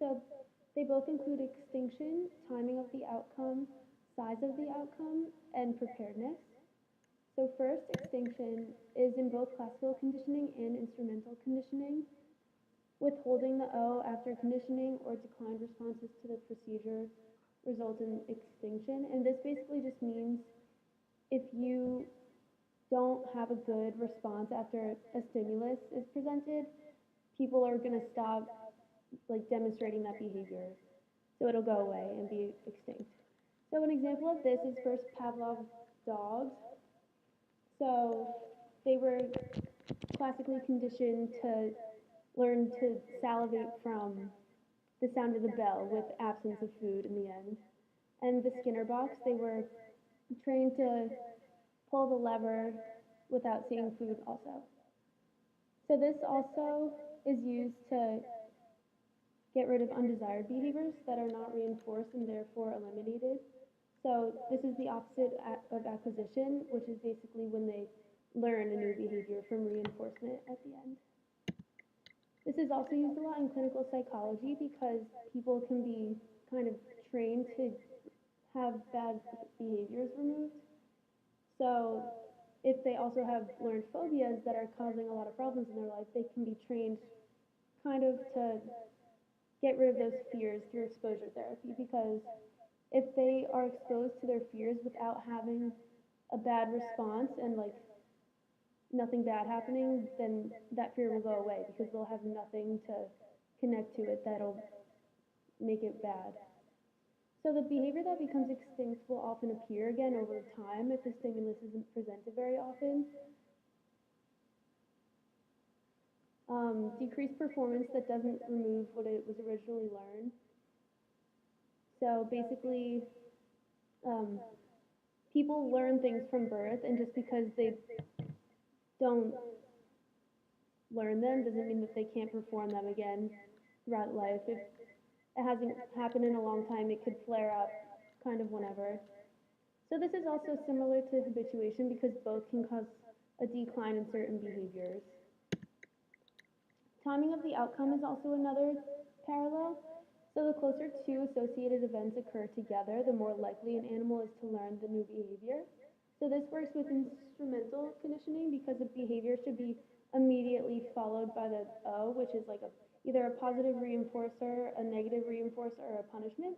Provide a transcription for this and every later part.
So they both include extinction, timing of the outcome, size of the outcome, and preparedness. So first, extinction is in both classical conditioning and instrumental conditioning. Withholding the O after conditioning or declined responses to the procedure result in extinction. And this basically just means if you don't have a good response after a stimulus is presented, people are going to stop like demonstrating that behavior. So it'll go away and be extinct. So an example of this is first Pavlov's dogs. So they were classically conditioned to learn to salivate from the sound of the bell with absence of food in the end. And the Skinner box, they were trained to pull the lever without seeing food also. So this also is used to get rid of undesired behaviors that are not reinforced and therefore eliminated. So this is the opposite of acquisition, which is basically when they learn a new behavior from reinforcement at the end. This is also used a lot in clinical psychology because people can be kind of trained to have bad behaviors removed. So if they also have learned phobias that are causing a lot of problems in their life, they can be trained kind of to get rid of those fears through exposure therapy because if they are exposed to their fears without having a bad response and like nothing bad happening, then that fear will go away because they'll have nothing to connect to it that'll make it bad. So the behavior that becomes extinct will often appear again over time if the stimulus isn't presented very often. Decreased performance that doesn't remove what it was originally learned. So basically, people learn things from birth, and just because they don't learn them doesn't mean that they can't perform them again throughout life. If it hasn't happened in a long time, it could flare up kind of whenever. So this is also similar to habituation because both can cause a decline in certain behaviors. Timing of the outcome is also another parallel. So the closer two associated events occur together, the more likely an animal is to learn the new behavior. So this works with instrumental conditioning because a behavior should be immediately followed by the O, which is like either a positive reinforcer, a negative reinforcer, or a punishment.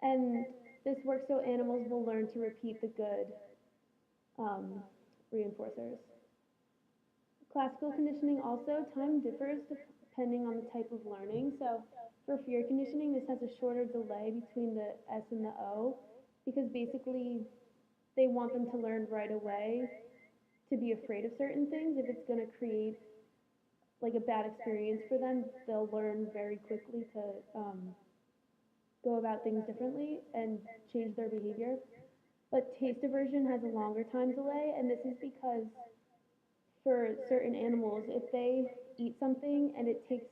And this works so animals will learn to repeat the good reinforcers. Classical conditioning also, time differs depending on the type of learning. So for fear conditioning, this has a shorter delay between the S and the O because basically they want them to learn right away to be afraid of certain things. If it's going to create like a bad experience for them, they'll learn very quickly to go about things differently and change their behavior. But taste aversion has a longer time delay, and this is because for certain animals, if they eat something and it takes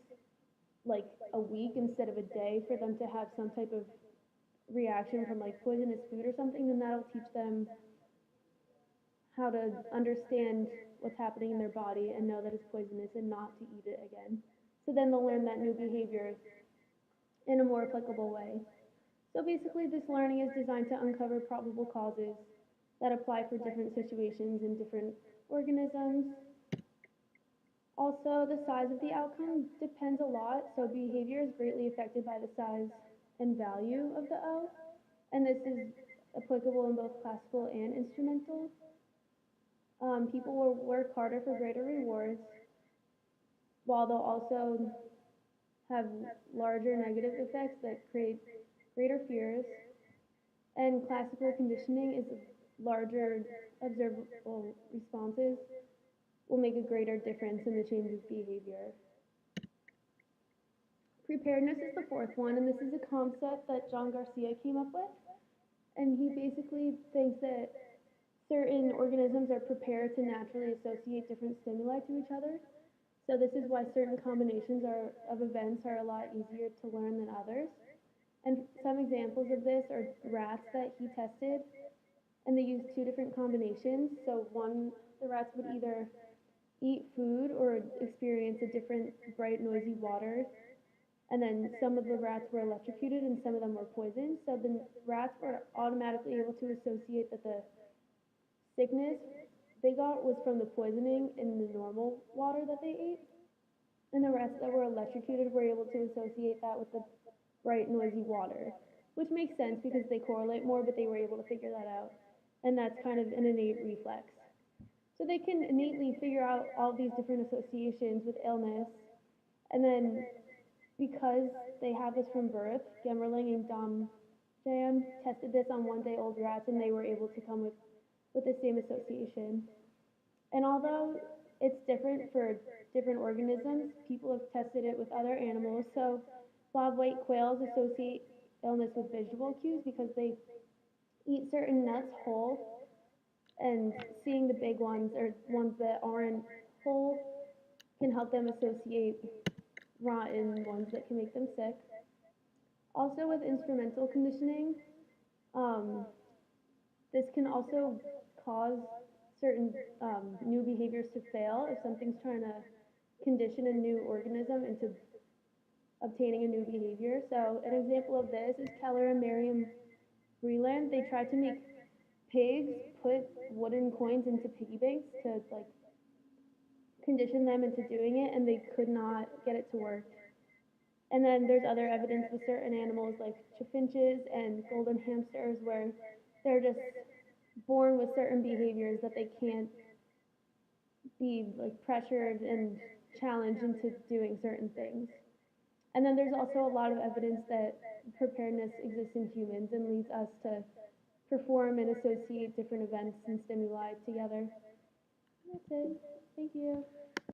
like a week instead of a day for them to have some type of reaction from like poisonous food or something, then that'll teach them how to understand what's happening in their body and know that it's poisonous and not to eat it again. So then they'll learn that new behavior in a more applicable way. So basically, this learning is designed to uncover probable causes that apply for different situations in different organisms. Also, the size of the outcome depends a lot, so behavior is greatly affected by the size and value of the O, and this is applicable in both classical and instrumental. People will work harder for greater rewards, while they'll also have larger negative effects that create greater fears. And classical conditioning is larger observable responses will make a greater difference in the change of behavior. Preparedness is the fourth one, and this is a concept that John Garcia came up with. And he basically thinks that certain organisms are prepared to naturally associate different stimuli to each other. So this is why certain combinations of events are a lot easier to learn than others. And some examples of this are rats that he tested, and they used two different combinations. So the rats would either eat food or experience a different bright, noisy water. and then some of the rats were electrocuted and some of them were poisoned. So the rats were automatically able to associate that the sickness they got was from the poisoning in the normal water that they ate. And the rats that were electrocuted were able to associate that with the bright, noisy water, which makes sense because they correlate more, but they were able to figure that out. And that's kind of an innate reflex. So they can innately figure out all these different associations with illness. And then because they have this from birth, Gemmerling and Dom Jam tested this on 1 day old rats and they were able to come with the same association. And although it's different for different organisms, people have tested it with other animals. So bobwhite quails associate illness with visual cues because they eat certain nuts whole, and seeing the big ones or ones that aren't whole can help them associate rotten ones that can make them sick. Also, with instrumental conditioning, um, this can also cause certain new behaviors to fail if something's trying to condition a new organism into obtaining a new behavior. So an example of this is Keller and Merriam Breland. They tried to make pigs put wooden coins into piggy banks to like condition them into doing it, and they could not get it to work. And then there's other evidence with certain animals like chaffinches and golden hamsters where they're just born with certain behaviors that they can't be like pressured and challenged into doing certain things. And then there's also a lot of evidence that preparedness exists in humans and leads us to perform and associate different events and stimuli together. That's it. Thank you.